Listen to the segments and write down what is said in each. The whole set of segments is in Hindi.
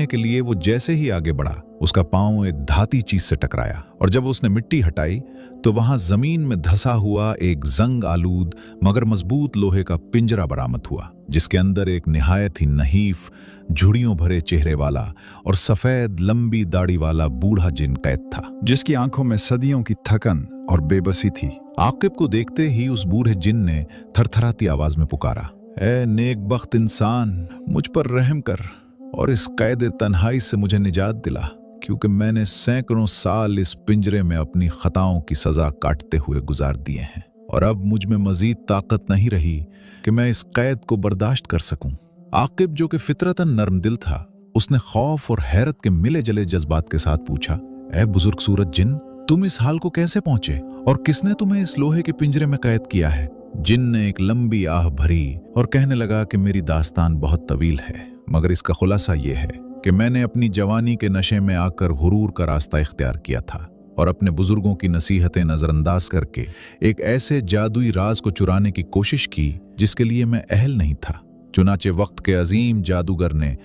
के लिए वो जैसे ही आगे बढ़ा, उसका पांव एक धाती चीज से टकराया और जब उसने मिट्टी हटाई तो वहां जमीन में धंसा हुआ एक जंग आलूद मगर मजबूत लोहे का पिंजरा बरामद हुआ, जिसके अंदर एक निहायत ही नहीफ, झुर्रियों भरे चेहरे वाला और सफेद लंबी दाढ़ी वाला बूढ़ा जिन कैद था, जिसकी आंखों में सदियों की थकन और बेबसी थी। आकिब को देखते ही उस बूढ़े जिन ने थरथराती आवाज में पुकारा, ए नेकबख्त इंसान, मुझ पर रहम कर और इस कैद तन्हाई से मुझे निजात दिला, क्योंकि मैंने सैकड़ों साल इस पिंजरे में अपनी खताओं की सजा काटते हुए गुजार दिए हैं और अब मुझ में मजीद ताकत नहीं रही कि मैं इस कैद को बर्दाश्त कर सकूं। आकिब, जो कि फितरतन नर्म दिल था, उसने खौफ और हैरत के मिले जले जज्बात के साथ पूछा, ए बुजुर्ग सूरत जिन, तुम इस हाल को कैसे पहुंचे और किसने तुम्हें इस लोहे के पिंजरे में कैद किया है? जिन ने एक लंबी आह भरी और कहने लगा कि मेरी दास्तान बहुत तवील है, मगर इसका खुलासा यह है कि मैंने अपनी जवानी के नशे में आकर गुरूर का रास्ता इख्तियार किया था और अपने बुजुर्गों की नसीहतें नजरअंदाज करके एक ऐसे जादुई राज को चुराने की कोशिश की जिसके लिए मैं अहल नहीं था। चुनाचे वक्त के अजीम जादूगर ने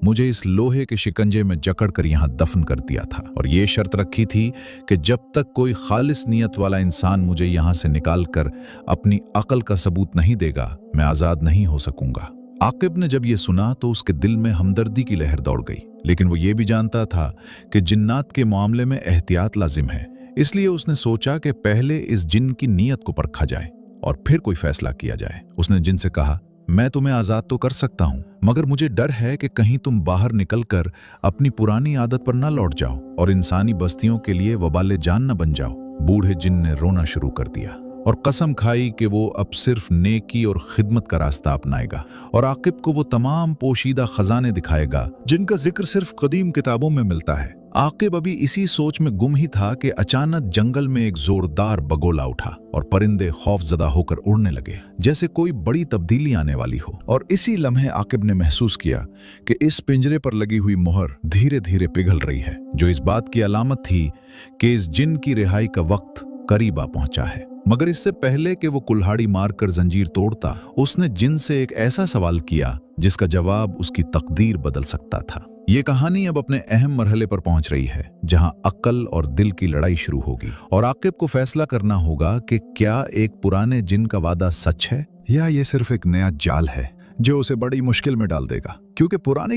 मुझे इस लोहे के शिकंजे में जकड़ कर यहाँ दफन कर दिया था और ये शर्त रखी थी कि जब तक कोई खालिस नियत वाला इंसान मुझे यहाँ से निकाल कर अपनी अकल का सबूत नहीं देगा, मैं आज़ाद नहीं हो सकूंगा। आकिब ने जब ये सुना तो उसके दिल में हमदर्दी की लहर दौड़ गई, लेकिन वो ये भी जानता था कि जिन्नात के मामले में एहतियात लाजिम है, इसलिए उसने सोचा कि पहले इस जिन की नीयत को परखा जाए और फिर कोई फैसला किया जाए। उसने जिन से कहा, मैं तुम्हें आज़ाद तो कर सकता हूँ, मगर मुझे डर है कि कहीं तुम बाहर निकलकर अपनी पुरानी आदत पर न लौट जाओ और इंसानी बस्तियों के लिए वबाले जान न बन जाओ। बूढ़े जिन ने रोना शुरू कर दिया और कसम खाई कि वो अब सिर्फ नेकी और खिदमत का रास्ता अपनाएगा और आकिब को वो तमाम पोशीदा खजाने दिखाएगा जिनका जिक्र सिर्फ कदीम किताबों में मिलता है। आकिब अभी इसी सोच में गुम ही था कि अचानक जंगल में एक जोरदार बगोला उठा और परिंदे खौफजदा होकर उड़ने लगे, जैसे कोई बड़ी तब्दीली आने वाली हो। और इसी लम्हे आकिब ने महसूस किया कि इस पिंजरे पर लगी हुई मोहर धीरे धीरे पिघल रही है, जो इस बात की अलामत थी कि इस जिन की रिहाई का वक्त करीब आ पहुंचा है। मगर इससे पहले कि वो कुल्हाड़ी मारकर जंजीर तोड़ता, उसने जिन से एक ऐसा सवाल किया जिसका जवाब उसकी तकदीर बदल सकता था। ये कहानी अब अपने अहम मरहले पर पहुंच रही है, जहां अक्ल और दिल की लड़ाई शुरू होगी और आकिब को फैसला करना होगा कि क्या एक पुराने जिन का वादा सच है या ये सिर्फ एक नया जाल है जो उसे बड़ी मुश्किल में डाल देगा। क्योंकि पुरानी